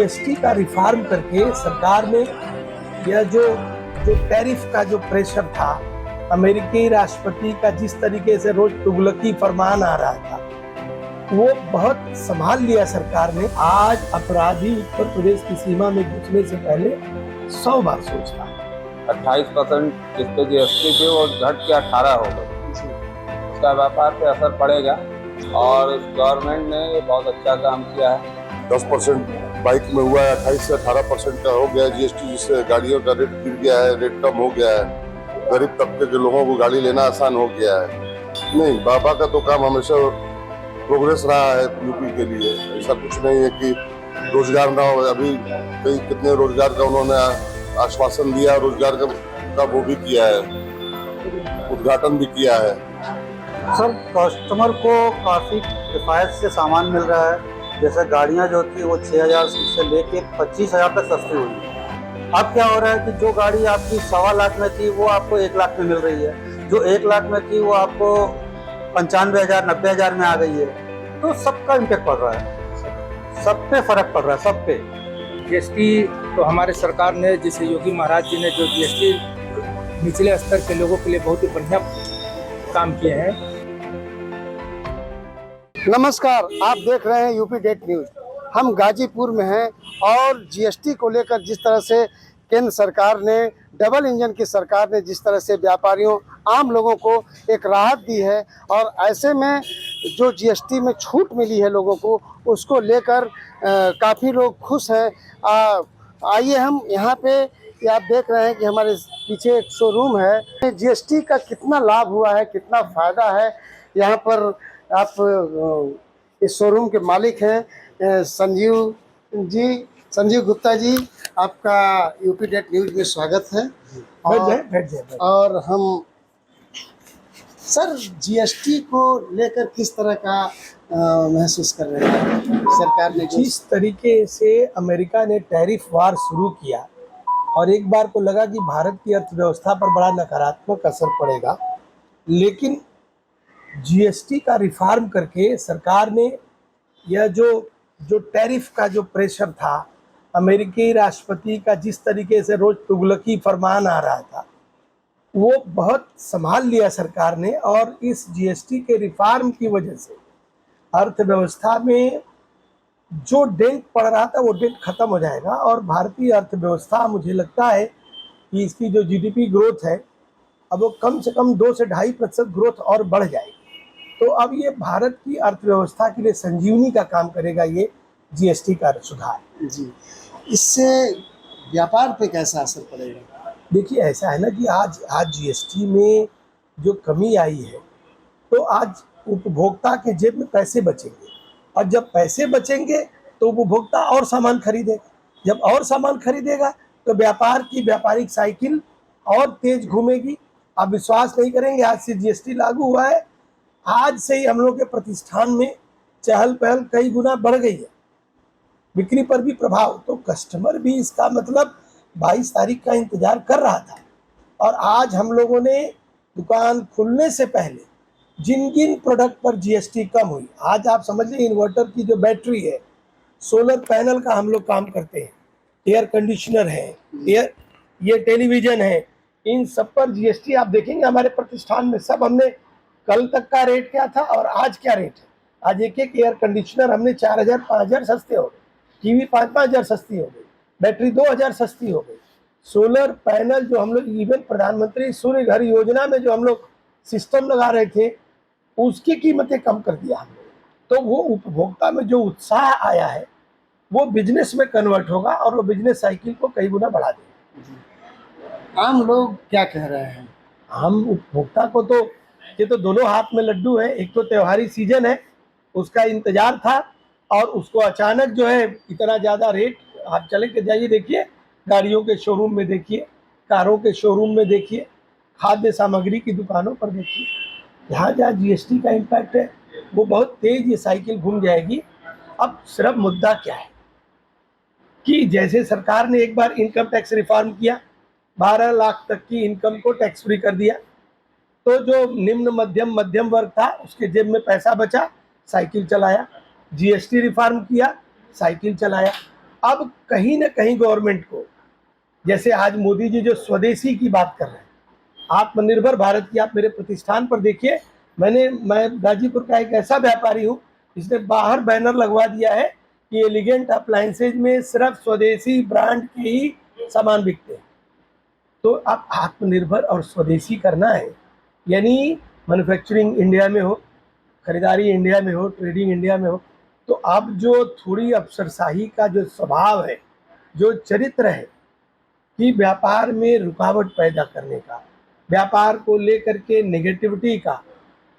GST का reform करके सरकार ने यह जो जो टैरिफ का जो प्रेशर था, अमेरिकी राष्ट्रपति का जिस तरीके से रोज तुगलकी फरमान आ रहा था, वो बहुत संभाल लिया सरकार ने। आज अपराधी उत्तर प्रदेश की सीमा में घुसने से पहले 100 बार सोचता है। 28% जिस पे जीएसटी थी वो घट के 18 हो गई। उसका व्यापार पे असर पड़ेगा और गवर्नमेंट ने ये बहुत अच्छा काम किया है। 10% बाइक में हुआ है, 28 से 18% का हो गया जीएसटी, जिससे गाड़ियों का रेट गिर गया है, रेट कम हो गया है। गरीब तबके के लोगों को गाड़ी लेना आसान हो गया है। नहीं, बाबा का तो काम हमेशा प्रोग्रेस रहा है यूपी के लिए। ऐसा कुछ नहीं है कि रोजगार ना हो। अभी कई कितने रोजगार का उन्होंने आश्वासन दिया, रोजगार का वो भी किया है, उद्घाटन भी किया है। सर, कस्टमर को काफ़ी किफ़ायत से सामान मिल रहा है। जैसे गाड़ियाँ जो थी वो 6,000 से लेके 25,000 तक सस्ती हुई है। अब क्या हो रहा है कि जो गाड़ी आपकी 1.25 लाख में थी वो आपको 1 लाख में मिल रही है, जो 1 लाख में थी वो आपको 95,000 90,000 में आ गई है। तो सबका इम्पैक्ट पड़ रहा है, सब पे फर्क पड़ रहा है, सब पे। जीएसटी तो हमारे सरकार ने, जैसे योगी महाराज जी ने जो जीएसटी निचले स्तर के लोगों के लिए बहुत ही बढ़िया काम किए हैं। नमस्कार, आप देख रहे हैं यूपी डेट न्यूज। हम गाजीपुर में हैं और जीएसटी को लेकर जिस तरह से केंद्र सरकार ने, डबल इंजन की सरकार ने जिस तरह से व्यापारियों, आम लोगों को एक राहत दी है, और ऐसे में जो जीएसटी में छूट मिली है लोगों को, उसको लेकर काफ़ी लोग खुश हैं। आइए हम यहाँ पे, ये आप देख रहे हैं कि हमारे पीछे एक शोरूम है। जीएसटी का कितना लाभ हुआ है, कितना फ़ायदा है, यहाँ पर आप इस शोरूम के मालिक हैं संजीव गुप्ता जी। आपका यूपी डेट न्यूज में स्वागत है। और हम सर, जीएसटी को लेकर किस तरह का महसूस कर रहे हैं? सरकार ने जिस तरीके से अमेरिका ने टैरिफ वार शुरू किया और एक बार को लगा कि भारत की अर्थव्यवस्था पर बड़ा नकारात्मक असर पड़ेगा, लेकिन जीएसटी का रिफॉर्म करके सरकार ने यह जो टैरिफ का जो प्रेशर था, अमेरिकी राष्ट्रपति का जिस तरीके से रोज तुगलकी फरमान आ रहा था, वो बहुत संभाल लिया सरकार ने। और इस जीएसटी के रिफॉर्म की वजह से अर्थव्यवस्था में जो डेंट पड़ रहा था वो डेंट खत्म हो जाएगा। और भारतीय अर्थव्यवस्था, मुझे लगता है कि इसकी जो जीडीपी ग्रोथ है, अब वो कम से कम 2 से 2.5% ग्रोथ और बढ़ जाएगी। तो अब ये भारत की अर्थव्यवस्था के लिए संजीवनी का काम करेगा, ये जीएसटी का सुधार। जी, इससे व्यापार पे कैसा असर पड़ेगा? देखिए, ऐसा है ना कि आज जीएसटी में जो कमी आई है, तो आज उपभोक्ता के जेब में पैसे बचेंगे, और जब पैसे बचेंगे तो उपभोक्ता और सामान खरीदेगा। जब और सामान खरीदेगा तो व्यापार की व्यापारिक साइकिल और तेज घूमेगी। आप विश्वास नहीं करेंगे, आज से जीएसटी लागू हुआ है, आज से ही हम लोग के प्रतिष्ठान में चहल पहल कई गुना बढ़ गई है, बिक्री पर भी प्रभाव। तो कस्टमर भी इसका मतलब 22 तारीख का इंतजार कर रहा था। और आज हम लोगों ने दुकान खुलने से पहले जिन जिन प्रोडक्ट पर जीएसटी कम हुई, आज आप समझ लें, इन्वर्टर की जो बैटरी है, सोलर पैनल का हम लोग काम करते हैं, एयर कंडीशनर है, ये टेलीविज़न है, इन सब पर जीएसटी आप देखेंगे हमारे प्रतिष्ठान में। सब हमने, कल तक का रेट क्या था और आज क्या रेट है। आज एक एयर कंडीशनर हमने 4,000 5,000 सस्ते हो गए, टीवी 5,000 सस्ती हो गई, बैटरी 2,000 सस्ती हो गई। सोलर पैनल जो हम लोग इवन प्रधानमंत्री सूर्य घर योजना में जो हम लोग सिस्टम लगा रहे थे, उसकी कीमतें कम कर दिया हमने। तो वो उपभोक्ता में जो उत्साह आया है वो बिजनेस में कन्वर्ट होगा और वो बिजनेस साइकिल को कई गुना बढ़ा देगा। आम लोग क्या कह रहे हैं? हम उपभोक्ता को तो, ये तो दोनों हाथ में लड्डू है। एक तो त्योहारी सीजन है, उसका इंतजार था, और उसको अचानक जो है इतना ज़्यादा रेट। आप चले के जाइए, देखिए गाड़ियों के शोरूम में देखिए, कारों के शोरूम में देखिए, खाद्य सामग्री की दुकानों पर देखिए, जहाँ जहाँ जीएसटी का इम्पैक्ट है वो बहुत तेज ये साइकिल घूम जाएगी। अब सिर्फ मुद्दा क्या है कि जैसे सरकार ने एक बार इनकम टैक्स रिफॉर्म किया, 12 लाख तक की इनकम को टैक्स फ्री कर दिया, तो जो निम्न मध्यम वर्ग था उसके जेब में पैसा बचा, साइकिल चलाया। जीएसटी रिफॉर्म किया, साइकिल चलाया। अब कहीं ना कहीं गवर्नमेंट को, जैसे आज मोदी जी जो स्वदेशी की बात कर रहे हैं, आत्मनिर्भर भारत की, आप मेरे प्रतिष्ठान पर देखिए, मैं गाजीपुर का एक ऐसा व्यापारी हूँ जिसने बाहर बैनर लगवा दिया है कि एलिगेंट अप्लायंसेज में सिर्फ स्वदेशी ब्रांड के ही सामान बिकते हैं। तो आप आत्मनिर्भर और स्वदेशी करना है, यानी मैन्युफैक्चरिंग इंडिया में हो, खरीदारी इंडिया में हो, ट्रेडिंग इंडिया में हो। तो अब जो थोड़ी अफसरशाही का जो स्वभाव है, जो चरित्र है कि व्यापार में रुकावट पैदा करने का, व्यापार को लेकर के नेगेटिविटी का,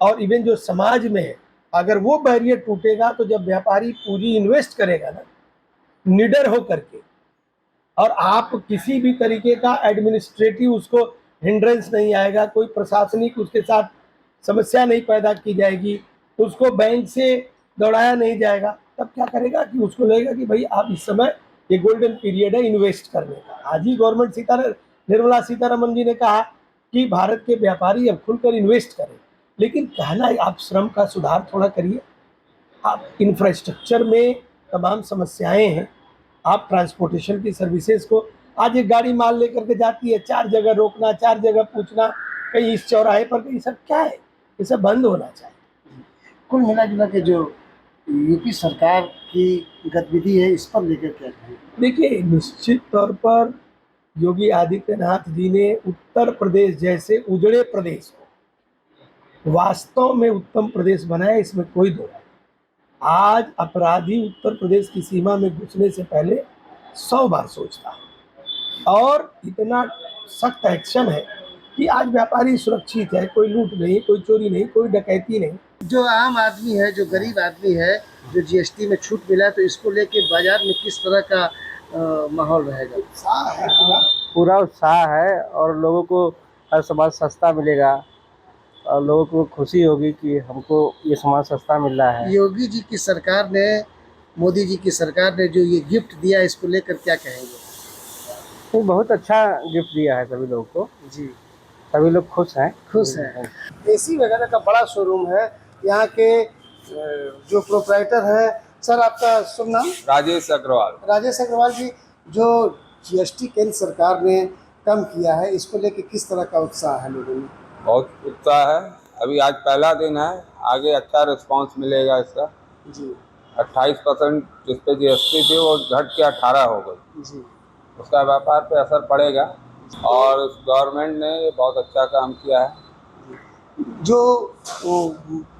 और इवन जो समाज में है, अगर वो बैरियर टूटेगा तो जब व्यापारी पूंजी इन्वेस्ट करेगा ना निडर हो करके, और आप किसी भी तरीके का एडमिनिस्ट्रेटिव उसको हिंड्रेंस नहीं आएगा, कोई प्रशासनिक उसके साथ समस्या नहीं पैदा की जाएगी, उसको बैंक से दौड़ाया नहीं जाएगा, तब क्या करेगा कि उसको लगेगा कि भाई आप इस समय ये गोल्डन पीरियड है इन्वेस्ट करने का। आज ही गवर्नमेंट निर्मला सीतारमन जी ने कहा कि भारत के व्यापारी अब खुलकर इन्वेस्ट करें, लेकिन कहना है आप श्रम का सुधार थोड़ा करिए, आप इंफ्रास्ट्रक्चर में तमाम समस्याएं हैं, आप ट्रांसपोर्टेशन की सर्विसेज को, आज एक गाड़ी माल लेकर के जाती है, 4 जगह रोकना, 4 जगह पूछना, कहीं इस चौराहे पर, कहीं सब क्या है, ये सब बंद होना चाहिए। कुल मिला जुला के जो यूपी सरकार की गतिविधि है, इस पर लेकर क्या कहें? देखिए, निश्चित तौर पर योगी आदित्यनाथ जी ने उत्तर प्रदेश जैसे उजड़े प्रदेश को वास्तव में उत्तम प्रदेश बनाया, इसमें कोई दो नहीं। आज अपराधी उत्तर प्रदेश की सीमा में घुसने से पहले 100 बार सोचता है, और इतना सख्त एक्शन है कि आज व्यापारी सुरक्षित है, कोई लूट नहीं, कोई चोरी नहीं, कोई डकैती नहीं। जो आम आदमी है, जो गरीब आदमी है, जो जीएसटी में छूट मिला, तो इसको लेके बाजार में किस तरह का माहौल रहेगा? पूरा उत्साह है और लोगों को हर सामान सस्ता मिलेगा और लोगों को खुशी होगी कि हमको ये सामान सस्ता मिल रहा है। योगी जी की सरकार ने, मोदी जी की सरकार ने जो ये गिफ्ट दिया, इसको लेकर क्या कहेंगे? तो बहुत अच्छा गिफ्ट दिया है सभी लोगों को जी, सभी लोग खुश हैं। एसी वगैरह का बड़ा शोरूम है यहाँ के। जो प्रोप्राइटर है, सर आपका शुभ नाम? राजेश अग्रवाल। राजेश अग्रवाल जी, जो जीएसटी केंद्र सरकार ने कम किया है, इसको लेके किस तरह का उत्साह है लोगों में? बहुत उत्साह है, अभी आज पहला दिन है, आगे अच्छा रिस्पांस मिलेगा इसका जी। 28% जिस पे जीएसटी थी वो घट के 18 हो गई जी, उसका व्यापार पे असर पड़ेगा, और गवर्नमेंट ने ये बहुत अच्छा काम किया है। जो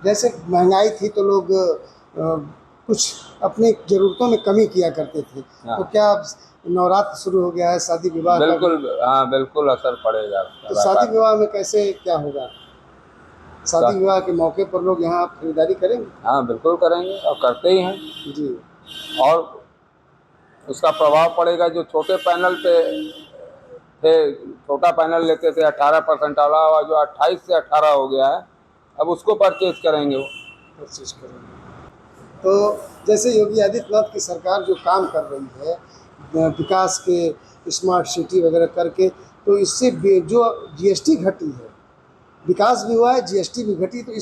जैसे महंगाई थी तो लोग कुछ अपनी ज़रूरतों में कमी किया करते थे, तो क्या अब नवरात्र शुरू हो गया है, शादी विवाह? बिल्कुल, हाँ बिल्कुल असर पड़ेगा। तो शादी विवाह में कैसे क्या होगा? शादी विवाह के मौके पर लोग यहाँ खरीदारी करेंगे? हाँ बिल्कुल करेंगे और करते ही हैं जी। और उसका प्रभाव पड़ेगा। जो छोटे पैनल पे थे, छोटा पैनल लेते थे 18% वाला, और जो 28 से 18 हो गया है, अब उसको परचेज करेंगे वो। परचेज करेंगे। तो जैसे योगी आदित्यनाथ की सरकार जो काम कर रही है विकास के, स्मार्ट सिटी वगैरह करके, तो इससे जो जीएसटी घटी है, विकास भी हुआ है, जीएसटी भी घटी, तो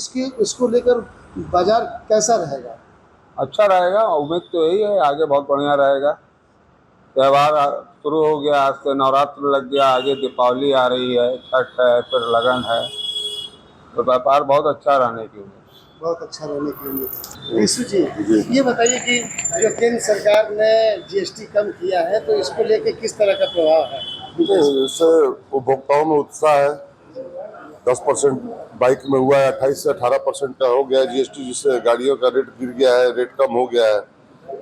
इसको लेकर बाजार कैसा रहेगा? अच्छा रहेगा, उम्मीद तो यही है, आगे बहुत बढ़िया रहेगा। त्यौहार शुरू हो गया, आज से नवरात्र लग गया, आगे दीपावली आ रही है, छठ है, फिर लगन है, तो व्यापार बहुत अच्छा रहने की उम्मीद। बहुत अच्छा रहने की उम्मीद है। यीशु जी, ये बताइए कि जो केंद्र सरकार ने जीएसटी कम किया है, तो इसको लेके किस तरह का प्रभाव है? इससे उपभोक्ताओं में उत्साह है। 10% बाइक में हुआ है, 28 से 18% का हो गया है जीएसटी, जिससे गाड़ियों का रेट गिर गया है, रेट कम हो गया है।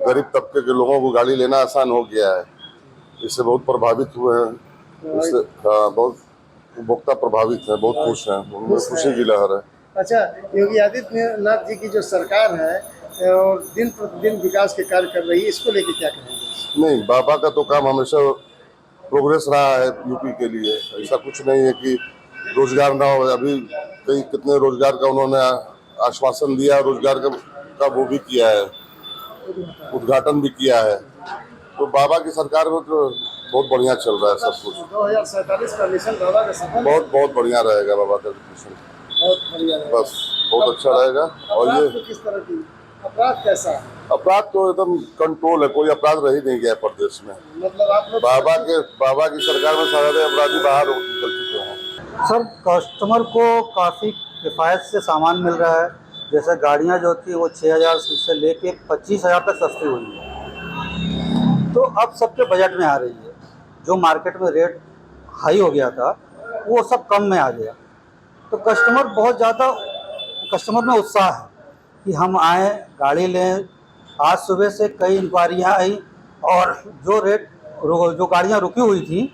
गरीब तबके के लोगों को गाड़ी लेना आसान हो गया है, इससे बहुत प्रभावित हुए हैं। इससे बहुत उपभोक्ता प्रभावित है, बहुत खुश हैं, उनमें खुशी की लहर है। अच्छा, योगी आदित्यनाथ जी की जो सरकार है और दिन प्रतिदिन विकास के कार्य कर रही है, इसको लेके क्या कहेंगे? नहीं, बाबा का तो काम हमेशा प्रोग्रेस रहा है यूपी के लिए। ऐसा कुछ नहीं है कि रोजगार ना हो, अभी कई कितने रोजगार का उन्होंने आश्वासन दिया, रोजगार का वो भी किया है, उद्घाटन भी किया है। तो बाबा की सरकार में तो बहुत बढ़िया चल रहा है सब कुछ। 2047 का मिशन बाबा का सफल बहुत बढ़िया रहेगा बाबा का मिशन, बहुत बढ़िया, बस बहुत अच्छा रहेगा। और ये किस तरह की अपराध कैसा है? अपराध तो एकदम कंट्रोल है, कोई अपराध रह ही नहीं गया प्रदेश में। मतलब आप लोग बाबा की सरकार में सारे अपराधी बाहर निकल चुके हैं। सर कस्टमर को काफ़ी किफ़ायत से सामान मिल रहा है। जैसे गाड़ियाँ जो थी वो 6,000 से लेके 25,000 तक सस्ती हुई है, तो अब सबके बजट में आ रही है। जो मार्केट में रेट हाई हो गया था वो सब कम में आ गया, तो कस्टमर में उत्साह है कि हम आएँ गाड़ी लें। आज सुबह से कई इंक्वायरियाँ आई और जो गाड़ियाँ रुकी हुई थी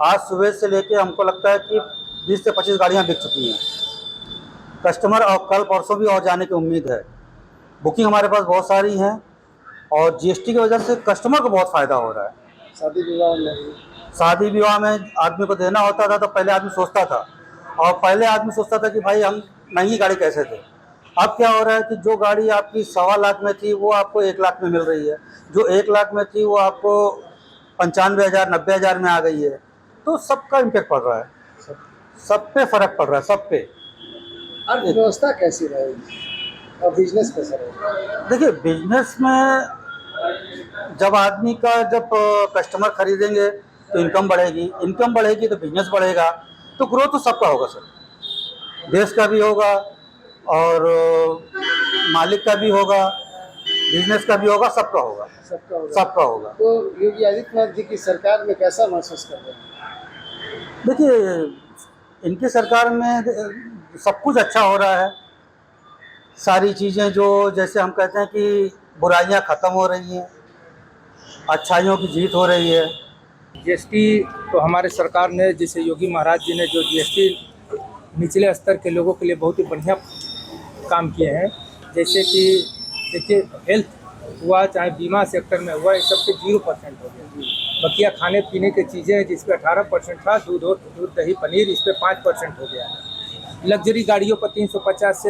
आज सुबह से लेके हमको लगता है कि 20 से 25 गाड़ियाँ बिक चुकी हैं। कस्टमर और कल परसों भी और जाने की उम्मीद है। बुकिंग हमारे पास बहुत सारी हैं और जीएसटी की वजह से कस्टमर को बहुत फ़ायदा हो रहा है। शादी विवाह में आदमी को देना होता था तो पहले आदमी सोचता था, और पहले आदमी सोचता था कि भाई हम महंगी गाड़ी कैसे दें। अब क्या हो रहा है कि जो गाड़ी आपकी 1.25 लाख में थी वो आपको 1 लाख में मिल रही है, जो 1 लाख में थी वो आपको 95,000 90,000 में आ गई है। तो सबका इम्पेक्ट पड़ रहा है, सब पे फर्क पड़ रहा है, सब पे। अर्थव्यवस्था कैसी रहेगी और बिजनेस कैसा रहेगा? देखिए बिजनेस में जब कस्टमर खरीदेंगे तो इनकम बढ़ेगी तो बिजनेस बढ़ेगा, तो ग्रोथ तो सबका होगा सर, देश का भी होगा और मालिक का भी होगा, बिजनेस का भी होगा, सबका होगा। तो योगी आदित्यनाथ जी की सरकार में कैसा महसूस कर रहे हैं? देखिए इनकी सरकार में सब कुछ अच्छा हो रहा है। सारी चीज़ें जो जैसे हम कहते हैं कि बुराइयां ख़त्म हो रही हैं, अच्छाइयों की जीत हो रही है। जीएसटी तो हमारे सरकार ने, जैसे योगी महाराज जी ने जो जीएसटी निचले स्तर के लोगों के लिए बहुत ही बढ़िया काम किए हैं। जैसे कि देखिए हेल्थ हुआ चाहे बीमा सेक्टर में हुआ, ये सब पे 0% हो गया। बकिया खाने पीने की चीज़ें जिस पे 18% था, दूध दही पनीर, इस पे 5% हो गया है। लग्जरी गाड़ियों पर 350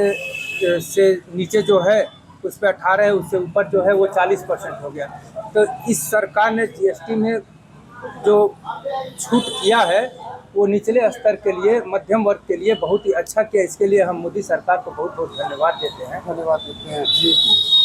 से नीचे जो है उस पर 18 है, उससे ऊपर जो है वो 40% हो गया। तो इस सरकार ने जीएसटी में जो छूट किया है वो निचले स्तर के लिए, मध्यम वर्ग के लिए बहुत ही अच्छा किया। इसके लिए हम मोदी सरकार को बहुत बहुत धन्यवाद देते हैं। जी।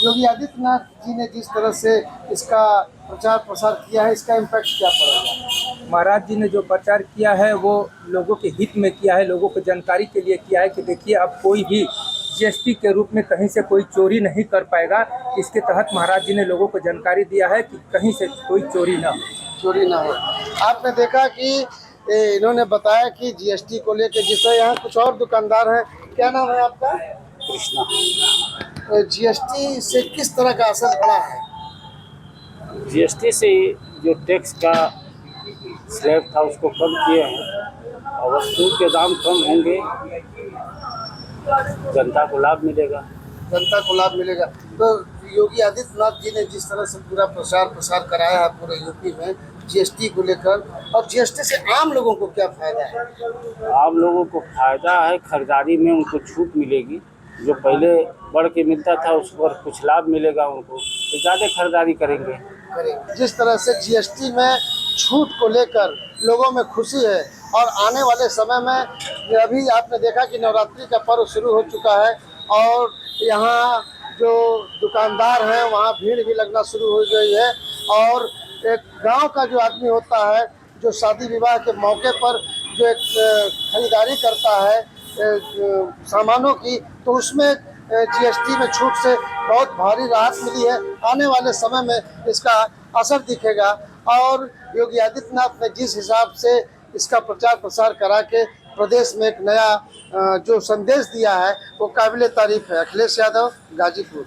योगी आदित्यनाथ जी ने जिस तरह से इसका प्रचार प्रसार किया है, इसका इम्पैक्ट क्या पड़ेगा? महाराज जी ने जो प्रचार किया है वो लोगों के हित में किया है, लोगों को जानकारी के लिए किया है कि देखिए अब कोई भी जीएसटी के रूप में कहीं से कोई चोरी नहीं कर पाएगा। इसके तहत महाराज जी ने लोगों को जानकारी दिया है कि कहीं से कोई चोरी ना हो। आपने देखा कि इन्होंने बताया कि जीएसटी को लेकर, जिससे यहाँ कुछ और दुकानदार हैं। क्या नाम है आपका? कृष्णा। जीएसटी से किस तरह का असर पड़ा है? जीएसटी से जो टैक्स का स्लैब था उसको कम किए हैं और वस्तु के दाम कम होंगे, जनता को लाभ मिलेगा। तो योगी आदित्यनाथ जी ने जिस तरह से पूरा प्रचार प्रसार कराया है पूरे यूपी में जीएसटी को लेकर, और जीएसटी से आम लोगों को क्या फायदा है? आम लोगों को फायदा है, खरीदारी में उनको छूट मिलेगी। जो पहले बढ़ के मिलता था उस पर कुछ लाभ मिलेगा उनको, तो ज़्यादा खरीदारी करेंगे। जिस तरह से जीएसटी में छूट को लेकर लोगों में खुशी है, और आने वाले समय में अभी आपने देखा कि नवरात्रि का पर्व शुरू हो चुका है और यहाँ जो दुकानदार हैं वहाँ भीड़ भी लगना शुरू हो गई है। और एक गांव का जो आदमी होता है जो शादी विवाह के मौके पर जो एक खरीदारी करता है सामानों की, तो उसमें जीएसटी में छूट से बहुत भारी राहत मिली है। आने वाले समय में इसका असर दिखेगा, और योगी आदित्यनाथ ने जिस हिसाब से इसका प्रचार प्रसार करा के प्रदेश में एक नया जो संदेश दिया है वो काबिले तारीफ है। अखिलेश यादव, गाजीपुर।